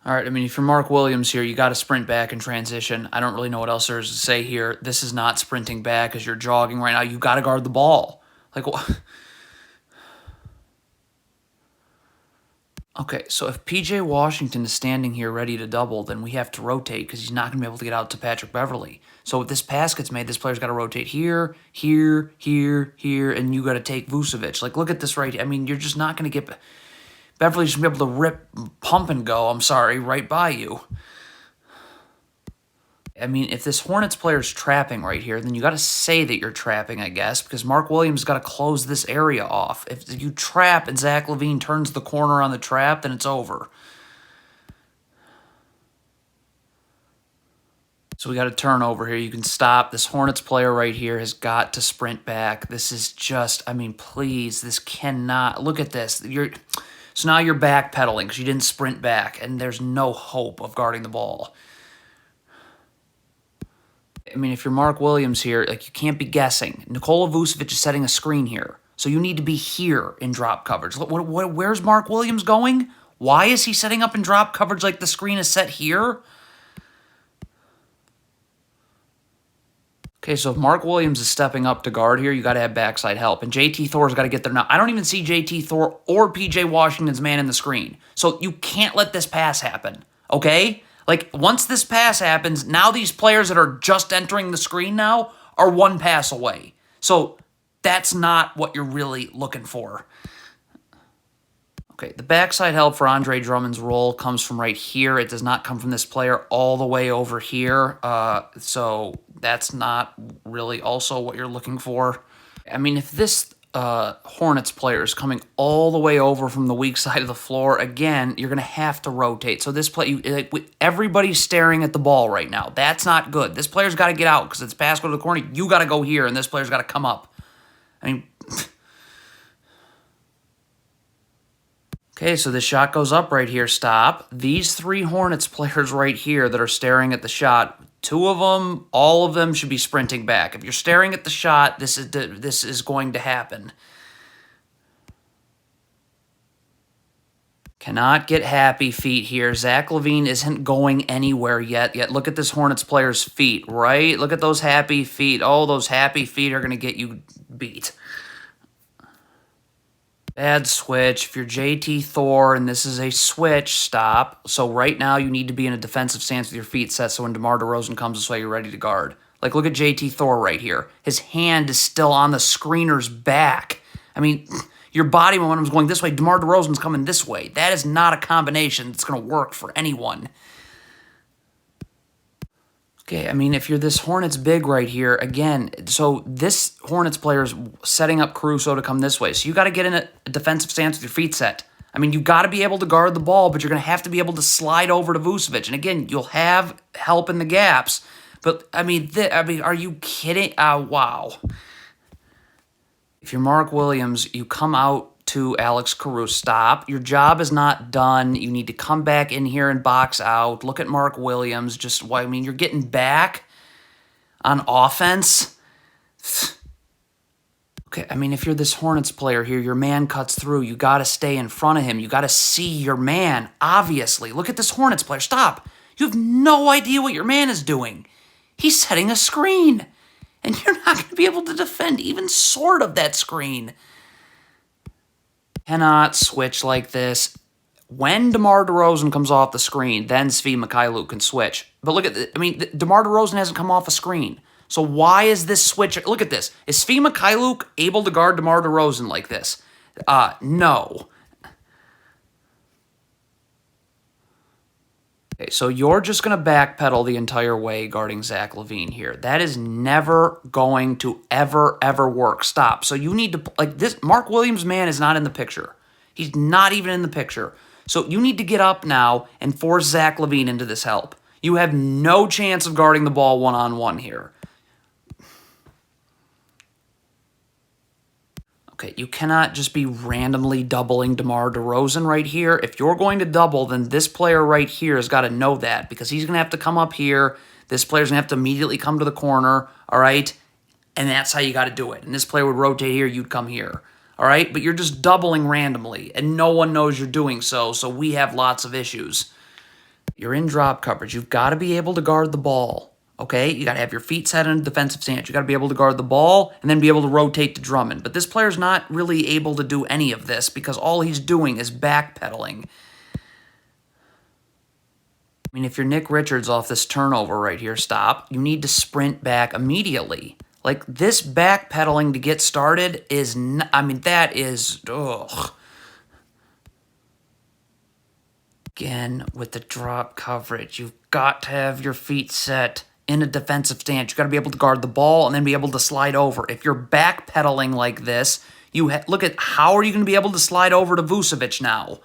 All right, I mean, if you're Mark Williams here, you got to sprint back in transition. I don't really know what else there is to say here. This is not sprinting back as you're jogging right now. You got to guard the ball. Like, what? Okay, so if PJ Washington is standing here ready to double, then we have to rotate because he's not going to be able to get out to Patrick Beverley. So if this pass gets made, this player's got to rotate here, here, here, here, and you got to take Vucevic. Like, look at this right here. I mean, you're just not going to get... Beverly's going to be able to rip, pump and go, I'm sorry, right by you. I mean, if this Hornets player's trapping right here, then you got to say that you're trapping, I guess, because Mark Williams got to close this area off. If you trap and Zach LaVine turns the corner on the trap, then it's over. So we got a turnover here. You can stop. This Hornets player right here has got to sprint back. This is just, I mean, please, this cannot. Look at this. So now you're backpedaling because you didn't sprint back, and there's no hope of guarding the ball. I mean, if you're Mark Williams here, like, you can't be guessing. Nikola Vucevic is setting a screen here, so you need to be here in drop coverage. Where's Mark Williams going? Why is he setting up in drop coverage like the screen is set here? Okay, so if Mark Williams is stepping up to guard here, you got to have backside help. And JT Thor's got to get there now. I don't even see JT Thor or PJ Washington's man in the screen. So you can't let this pass happen, okay? Like, once this pass happens, now these players that are just entering the screen now are one pass away. So that's not what you're really looking for. Okay, the backside help for Andre Drummond's role comes from right here. It does not come from this player all the way over here. So that's not really also what you're looking for. I mean, if this Hornets player is coming all the way over from the weak side of the floor, again, you're going to have to rotate. So this play, everybody's staring at the ball right now. That's not good. This player's got to get out because it's pass go to the corner. You got to go here, and this player's got to come up. I mean... Okay, so the shot goes up right here. Stop. These three Hornets players right here that are staring at the shot, two of them, all of them should be sprinting back. If you're staring at the shot, this is going to happen. Cannot get happy feet here. Zach LaVine isn't going anywhere yet. Look at this Hornets player's feet, right? Look at those happy feet. Oh, those happy feet are going to get you beat. Bad switch. If you're JT Thor and this is a switch, stop. So right now you need to be in a defensive stance with your feet set so when DeMar DeRozan comes this way, you're ready to guard. Like, look at JT Thor right here. His hand is still on the screener's back. I mean, your body momentum's going this way. DeMar DeRozan's coming this way. That is not a combination that's going to work for anyone. Okay, I mean, if you're this Hornets big right here, again, so this Hornets player is setting up Caruso to come this way. So you got to get in a defensive stance with your feet set. I mean, you got to be able to guard the ball, but you're going to have to be able to slide over to Vucevic. And again, you'll have help in the gaps. But, I mean, are you kidding? Wow. If you're Mark Williams, you come out to Alex Caruso. Stop. Your job is not done. You need to come back in here and box out. Look at Mark Williams. I mean, you're getting back on offense. Okay, I mean, if you're this Hornets player here, your man cuts through. You got to stay in front of him. You got to see your man, obviously. Look at this Hornets player. Stop. You have no idea what your man is doing. He's setting a screen, and you're not going to be able to defend even sort of that screen. Cannot switch like this. When DeMar DeRozan comes off the screen, then Svi Mykhailiuk can switch. But look at DeMar DeRozan hasn't come off a screen. So why is this switch? Look at this. Is Svi Mykhailiuk able to guard DeMar DeRozan like this? No. Okay, so you're just going to backpedal the entire way guarding Zach LaVine here. That is never going to ever work. Stop. So you need to, like this, Mark Williams' man is not in the picture. He's not even in the picture. So you need to get up now and force Zach LaVine into this help. You have no chance of guarding the ball one-on-one here. Okay, you cannot just be randomly doubling DeMar DeRozan right here. If you're going to double, then this player right here has got to know that because he's going to have to come up here. This player's going to have to immediately come to the corner, all right? And that's how you got to do it. And this player would rotate here, you'd come here, all right? But you're just doubling randomly, and no one knows you're doing so we have lots of issues. You're in drop coverage. You've got to be able to guard the ball, okay? You got to have your feet set in a defensive stance. You got to be able to guard the ball and then be able to rotate to Drummond. But this player's not really able to do any of this because all he's doing is backpedaling. I mean, if you're Nick Richards off this turnover right here, stop. You need to sprint back immediately. Like, this backpedaling to get started is, I mean, that is, ugh. Again, with the drop coverage, you've got to have your feet set in a defensive stance. You've got to be able to guard the ball and then be able to slide over. If you're backpedaling like this, look at how are you going to be able to slide over to Vucevic now?